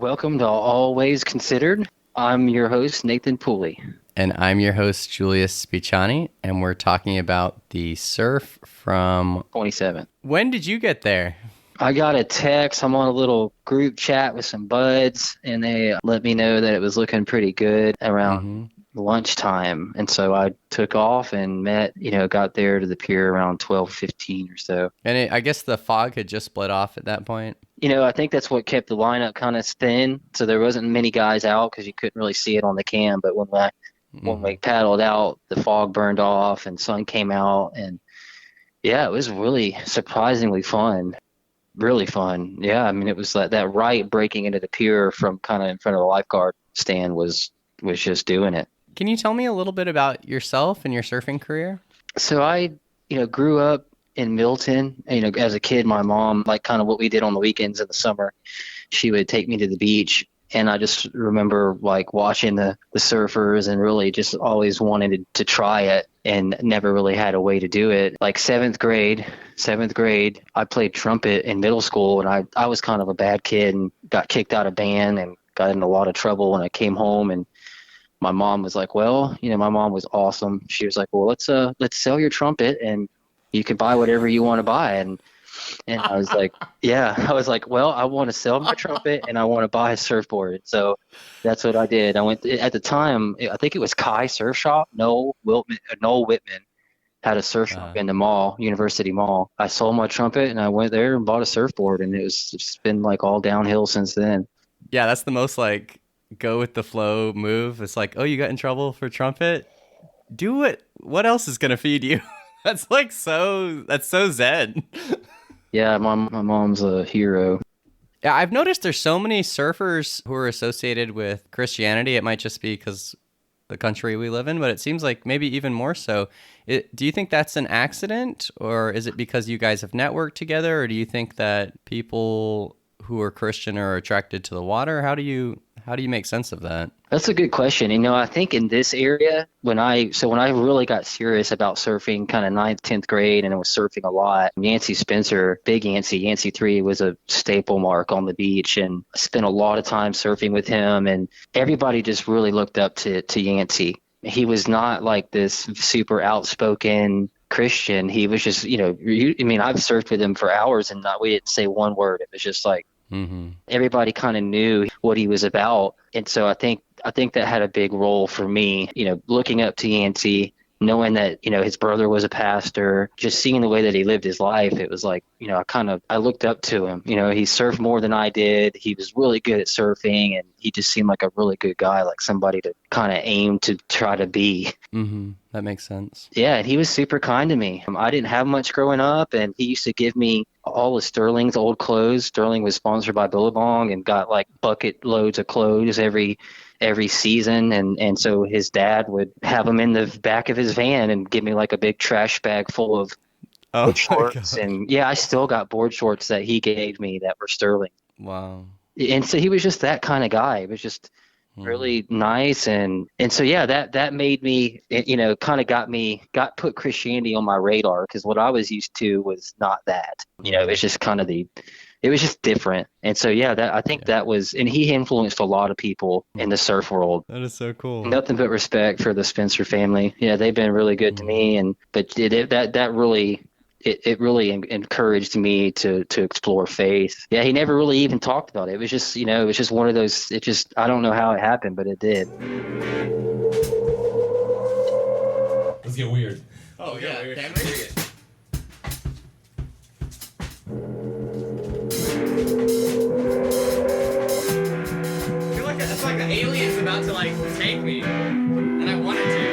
Welcome to Always Considered. I'm your host, Nathen Pooley. And I'm your host, Julius Spicciani, and we're talking about the surf from... 27. When did you get there? I got a text. I'm on a little group chat with some buds, and they let me know that it was looking pretty good around lunchtime. And so I took off and got there to the pier around 12:15 or so. And I guess the fog had just split off at that point. I think that's what kept the lineup kind of thin. So there wasn't many guys out because you couldn't really see it on the cam. But when we paddled out, the fog burned off and sun came out. And yeah, it was really surprisingly fun. Really fun. Yeah, I mean, it was like that right breaking into the pier from kind of in front of the lifeguard stand was just doing it. Can you tell me a little bit about yourself and your surfing career? So I, grew up in Milton. As a kid, my mom, like kind of what we did on the weekends in the summer, she would take me to the beach. And I just remember like watching the surfers and really just always wanted to try it and never really had a way to do it. Like seventh grade, I played trumpet in middle school, and I was kind of a bad kid and got kicked out of band and got in a lot of trouble when I came home. And my mom was like, well, my mom was awesome. She was like, well, let's sell your trumpet and you can buy whatever you want to buy. And I was like, yeah, well, I want to sell my trumpet and I want to buy a surfboard. So that's what I did. I went at the time, I think it was Kai Surf Shop. Noel Whitman had a surf shop in the mall, University Mall. I sold my trumpet and I went there and bought a surfboard, and it's been like all downhill since then. Yeah, that's the most like go with the flow move. It's like, oh, you got in trouble for trumpet? Do it. What else is going to feed you? That's so zen. Yeah, my mom's a hero. Yeah, I've noticed there's so many surfers who are associated with Christianity. It might just be because the country we live in, but it seems like maybe even more so. Do you think that's an accident, or is it because you guys have networked together, or do you think that people who are Christian are attracted to the water? How do you make sense of that? That's a good question. I think in this area, when I really got serious about surfing, kind of 9th, 10th grade, and I was surfing a lot, Yancey Spencer, Big Yancey 3 was a staple mark on the beach, and I spent a lot of time surfing with him, and everybody just really looked up to Yancey. He was not like this super outspoken Christian. He was just, I've surfed with him for hours and we didn't say one word. It was just like, everybody kind of knew what he was about. And so I think that had a big role for me, looking up to Yancey, knowing that, his brother was a pastor, just seeing the way that he lived his life. It was like, I looked up to him. He surfed more than I did. He was really good at surfing, and he just seemed like a really good guy, like somebody to kind of aim to try to be. That makes sense. Yeah, and he was super kind to me. I didn't have much growing up, and he used to give me all of Sterling's old clothes. Sterling was sponsored by Billabong and got like bucket loads of clothes every season, and so his dad would have him in the back of his van and give me like a big trash bag full of board shorts. And yeah, I still got board shorts that he gave me that were Sterling. Wow. And so he was just that kind of guy. It was just really nice, and so yeah, that made me, put Christianity on my radar, because what I was used to was not that. It was just it was just different. And so yeah, that was, and he influenced a lot of people in the surf world. That is so cool. Nothing but respect for the Spencer family. Yeah, they've been really good to me, but that really encouraged me to explore faith. Yeah, he never really even talked about it. It was just one of those, I don't know how it happened, but it did. Let's get weird. Oh yeah, can we? I feel like it's like the alien's about to like take me, and I wanted to.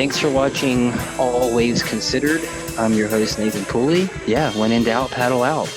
Thanks for watching All Waves Considered. I'm your host, Nathen Pooley. Yeah, when in doubt, paddle out.